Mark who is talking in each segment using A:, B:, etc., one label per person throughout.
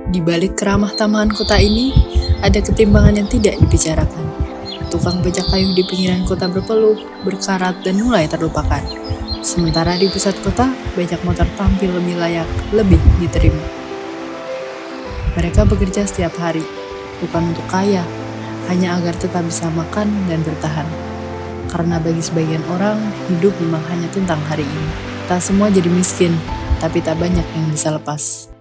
A: Di balik keramah tamahan kota ini, ada ketimbangan yang tidak dibicarakan. Tukang becak kayu di pinggiran kota berpeluh, berkarat, dan mulai terlupakan. Sementara di pusat kota, becak motor tampil lebih layak, lebih diterima. Mereka bekerja setiap hari, bukan untuk kaya, hanya agar tetap bisa makan dan bertahan. Karena bagi sebagian orang, hidup memang hanya tentang hari ini. Tak semua jadi miskin, tapi tak banyak yang bisa lepas.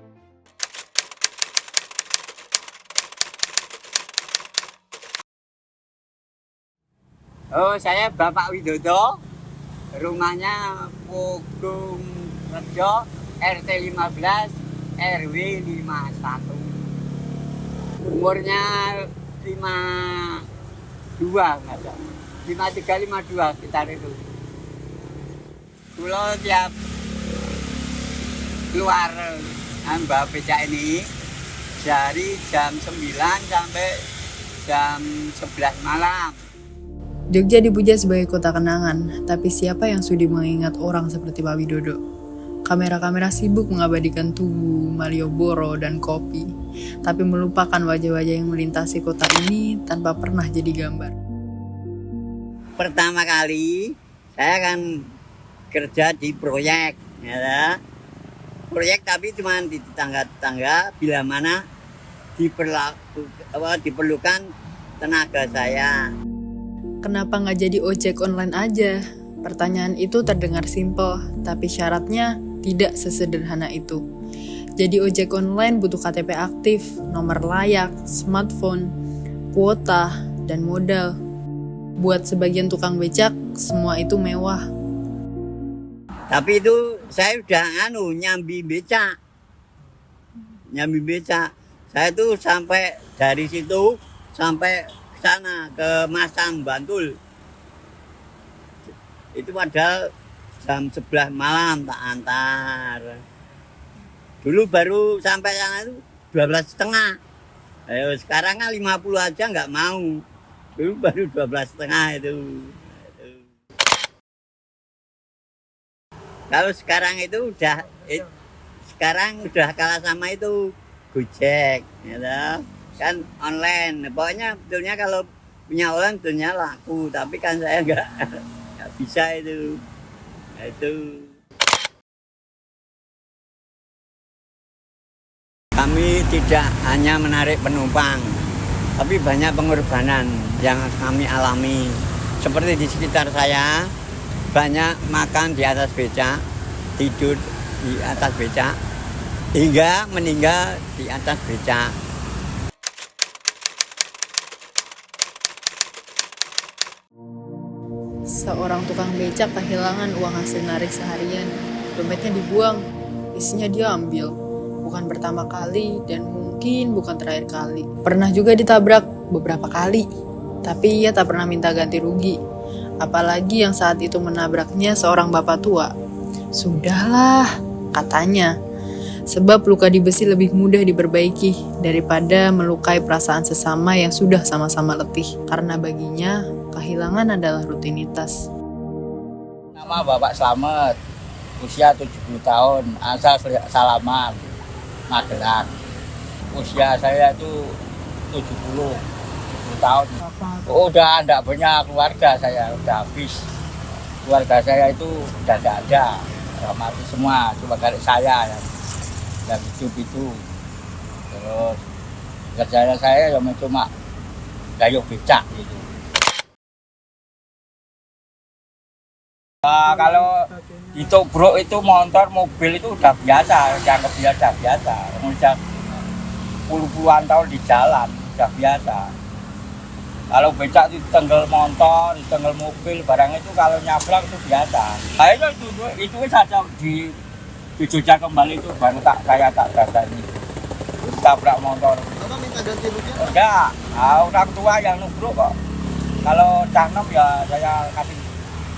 B: Oh, saya Bapak Widodo, rumahnya Pogung Rejo, RT 15, RW 51. Umurnya 52, nggak tahu. 53, 52, sekitar itu. Kalau tiap keluar Mbak becak ini dari jam 9 sampai jam 11 malam.
A: Jogja dipuja sebagai kota kenangan, tapi siapa yang sudi mengingat orang seperti Pak Widodo? Kamera-kamera sibuk mengabadikan tugu, Malioboro, dan kopi, tapi melupakan wajah-wajah yang melintasi kota ini tanpa pernah jadi gambar.
B: Pertama kali saya kan kerja di proyek, ya. Proyek tapi cuma di tetangga-tetangga bila mana diperlukan tenaga saya.
A: Kenapa nggak jadi ojek online aja? Pertanyaan itu terdengar simpel, tapi syaratnya tidak sesederhana itu. Jadi ojek online butuh KTP aktif, nomor layak, smartphone, kuota, dan modal. Buat sebagian tukang becak, semua itu mewah.
B: Tapi itu saya udah nyambi becak. Saya tuh sampai dari situ sampai sana ke Masang, Bantul. Itu padahal jam 11 malam tak antar. Dulu baru sampai sana itu 12.30. Ayo sekarang kan 50 aja nggak mau. Dulu baru 12.30 itu. Kalau sekarang itu sekarang udah kalah sama itu Gojek, gitu. Kan online. Pokoknya betulnya kalau punya online betulnya laku, tapi kan saya nggak bisa itu. Kami tidak hanya menarik penumpang, tapi banyak pengorbanan yang kami alami. Seperti di sekitar saya, banyak makan di atas becak, tidur di atas becak, hingga meninggal di atas becak.
A: Seorang tukang becak kehilangan uang hasil narik seharian. Dompetnya dibuang, isinya diambil. Bukan pertama kali dan mungkin bukan terakhir kali. Pernah juga ditabrak beberapa kali, tapi ia tak pernah minta ganti rugi. Apalagi yang saat itu menabraknya seorang bapak tua. Sudahlah, katanya. Sebab luka di besi lebih mudah diperbaiki daripada melukai perasaan sesama yang sudah sama-sama letih. Karena baginya, kehilangan adalah rutinitas.
C: Nama Bapak Slamet, usia 70 tahun, asal Salaman, Magelang. Usia saya itu 70 tahun. Udah enggak punya keluarga, saya udah habis. Keluarga saya itu udah enggak ada, mati semua, cuma kali saya yang hidup itu. Terus kerjanya saya cuma dayung becak gitu. Kalau ditubruk itu motor, mobil itu udah biasa, dianggap biasa. Udah puluhan tahun di jalan, udah biasa. Kalau becak ditenggel motor, ditenggel mobil, barang itu kalau nyablak itu biasa. Kayaknya itu saja di Jogja kembali itu baru saya tak ini. Tabrak motor.
D: Bapak minta ganti rugi?
C: Enggak, orang tua yang nubruk kok. Kalau cangkem ya saya kasih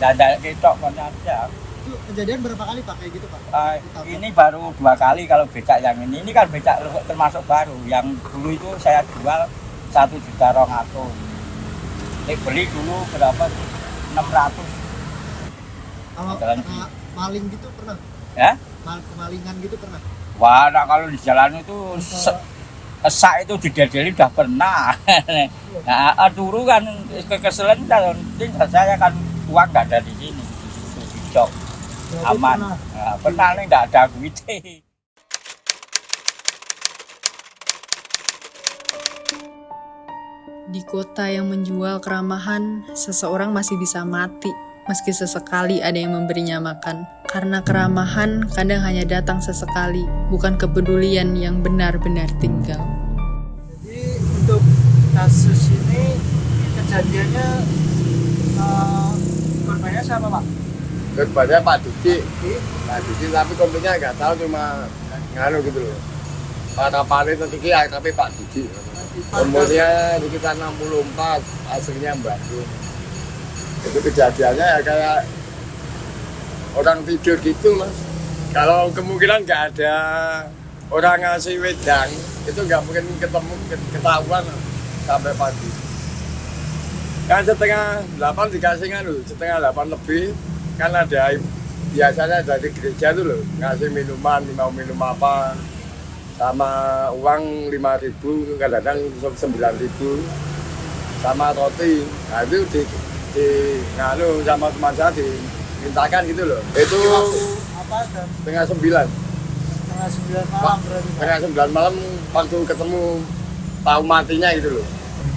C: dandal ketok aja.
D: Itu kejadian berapa kali Pak kayak gitu Pak?
C: Ini baru 2 kali kalau becak yang ini. Ini kan becak termasuk baru. Yang dulu itu saya jual 1.200.000. Beli dulu berapa? 600.
D: Kalau maling gitu pernah?
C: Ya?
D: Kemalingan gitu pernah?
C: Wah, nah kalau di jalan itu Esak itu didedeli udah pernah. Nah, turu kan kekeselan dan saya kan uang nggak ada di sini, di jok aman. Pernah nih nggak ada duitnya.
A: Di kota yang menjual keramahan, seseorang masih bisa mati meski sesekali ada yang memberinya makan. Karena keramahan kadang hanya datang sesekali, bukan kepedulian yang benar-benar tinggal.
D: Jadi untuk kasus ini kejadiannya korbannya siapa Pak?
E: Korbannya Pak Diki, tapi komplinya nggak tahu, cuma nganu gitu loh. Pada paling Diki, tapi Pak Diki. Umurnya sekitar 64, aslinya Bandung. Itu kejadiannya ya kayak orang tidur gitu Mas. Kalau kemungkinan nggak ada orang ngasih wedang, itu nggak mungkin ketahuan sampai pagi. Kan setengah 8 dikasih nganu, setengah 8 lebih kan ada biasanya dari gereja tuh loh ngasih minuman, mau minum apa, sama uang 5.000, kadang-kadang 9.000, sama roti. Nah itu di nganu sama teman saya dimintakan gitu loh. Itu
D: Apa dan
E: setengah 9.
D: setengah 9 malam berarti Pak?
E: Setengah 9 malam waktu ketemu tahu matinya gitu loh.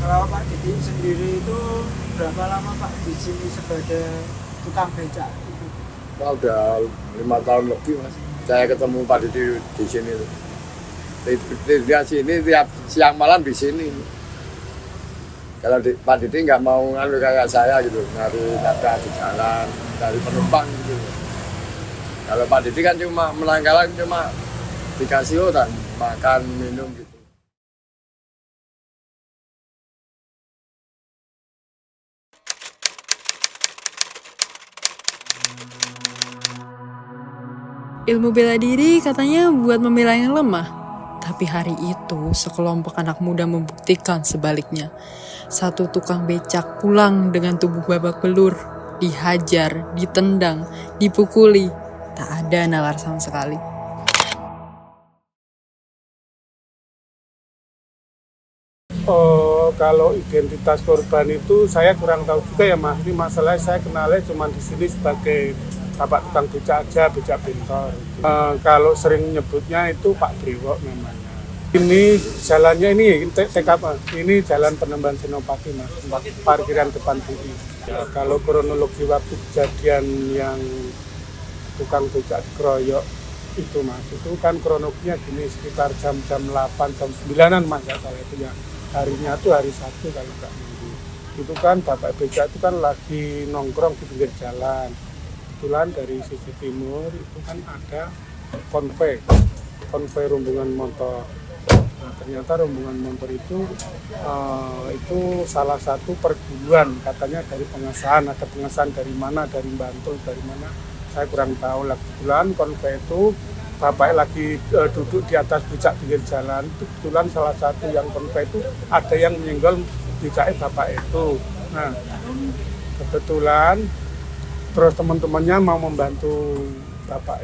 D: Kalau Pak Didi sendiri itu berapa lama Pak di sini sebagai tukang becak?
E: Wah, udah 5 tahun lebih Mas. Saya ketemu Pak Didi di sini tuh. Dia sini tiap siang malam di sini. Kalau Pak Didi nggak mau nganu kayak saya gitu, nyari nafkah di jalan, dari penumpang gitu. Kalau Pak Didi kan cuma melangkalan, cuma dikasih orang makan minum gitu.
A: Ilmu bela diri katanya buat membela yang lemah. Tapi hari itu sekelompok anak muda membuktikan sebaliknya. Satu tukang becak pulang dengan tubuh babak belur, dihajar, ditendang, dipukuli. Tak ada nalar sama sekali.
F: Kalau identitas korban itu saya kurang tahu juga ya Mas. Ini masalahnya saya kenalnya cuma di sini sebagai bapak tukang becak aja, becak bentor. Kalau sering nyebutnya itu Pak Brewok namanya. Ini jalannya ini TKP, ini jalan Penemban Senopati Mas, parkiran depan UI. Ya, kalau kronologi waktu kejadian yang tukang becak dikeroyok itu Mas, itu kan kronologinya gini sekitar jam 8, jam 9-an Mas, ya saya itu ya. Harinya tuh hari Sabtu kalau nggak Minggu. Itu kan bapak becak itu kan lagi nongkrong di pinggir jalan. Kebetulan dari sisi timur itu kan ada konvoi rombongan motor. Nah, ternyata rombongan motor itu salah satu perguruan katanya dari pengesahan. Ada pengesahan dari mana, dari Bantul, dari mana saya kurang tahu lah. Kebetulan konvoi itu bapak lagi duduk di atas becak pinggir jalan. Kebetulan salah satu yang konvoi itu ada yang menyenggol becaknya bapak itu. Nah, kebetulan terus teman-temannya mau membantu bapak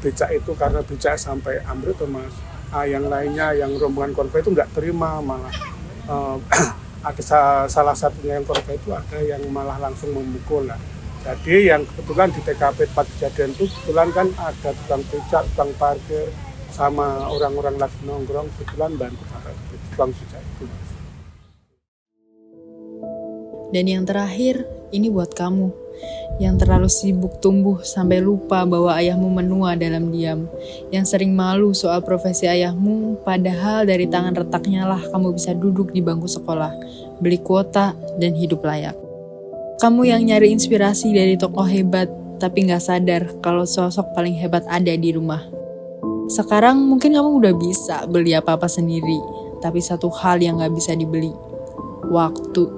F: becak itu karena becak sampai ambruk tuh Mas. Yang lainnya yang rombongan konvoi itu nggak terima, malah ada salah satunya yang konvoi itu ada yang malah langsung memukul lah. Jadi yang kebetulan di TKP tempat kejadian itu kebetulan kan ada tukang becak, tukang parkir, sama orang-orang lagi nongkrong, kebetulan bantu tukang becak itu.
A: Dan yang terakhir, ini buat kamu yang terlalu sibuk tumbuh sampai lupa bahwa ayahmu menua dalam diam, yang sering malu soal profesi ayahmu, padahal dari tangan retaknya lah kamu bisa duduk di bangku sekolah, beli kuota, dan hidup layak. Kamu yang nyari inspirasi dari tokoh hebat, tapi gak sadar kalau sosok paling hebat ada di rumah. Sekarang mungkin kamu udah bisa beli apa-apa sendiri, tapi satu hal yang gak bisa dibeli, waktu.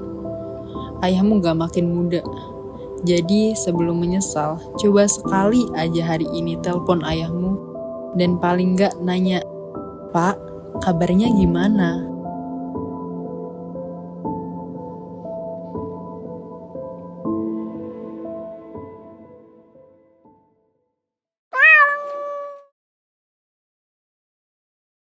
A: Ayahmu gak makin muda. Jadi sebelum menyesal, coba sekali aja hari ini telepon ayahmu, dan paling gak nanya, "Pak, kabarnya gimana?"